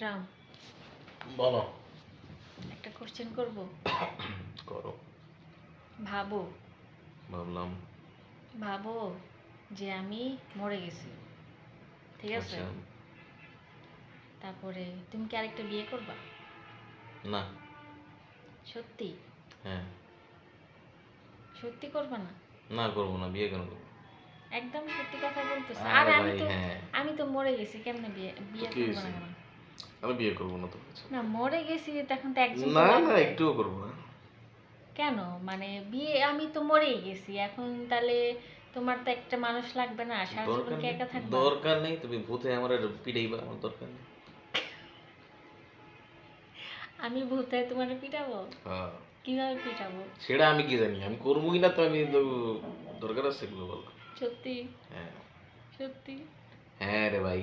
আকরাম, বলো। একটা কোশ্চেন করব। করো। ভাবো ভাবলাম। ভাবো যে আমি মরে গেছি, ঠিক আছে? আচ্ছা। তারপরে তুমি কি আরেকটা বিয়ে করবা? না। সত্যি? হ্যাঁ। সত্যি করবা না? না, করবো না। বিয়ে কেন করবো? একদম সত্যি কথা বলতেছো? আরে আরে ভাই, হ্যাঁ। আমি তো মরে গেছি, কেমনে বিয়ে তো বিয়ে কি করবো না হয়েছে? কেন? আমি বিয়ে করবো না তো। আচ্ছা। না, মরে গেছি তো এখন তো একজন তো না, না, লাগবে। একটুও করবো না। কেন? মানে বিয়ে আমি তো মরেই গেছি, এখন তাহলে তোমার তো একটা মানুষ লাগবে না? সারা জীবন দরকার কি নেই। একা থাকবা? দরকার নেই। তুমি ভূতে আমার পিটাইবা, আমার দরকার নেই। আমি ভূতে তোমার পিটাবো? হ্যাঁ। কিভাবে পিটাবো? সেটা আমি কি জানি? আমি করবো কিনা তো আমি তো দরকার আছে এগুলো বলো। সত্যি? হ্যাঁ। সত্যি? হ্যাঁ রে ভাই।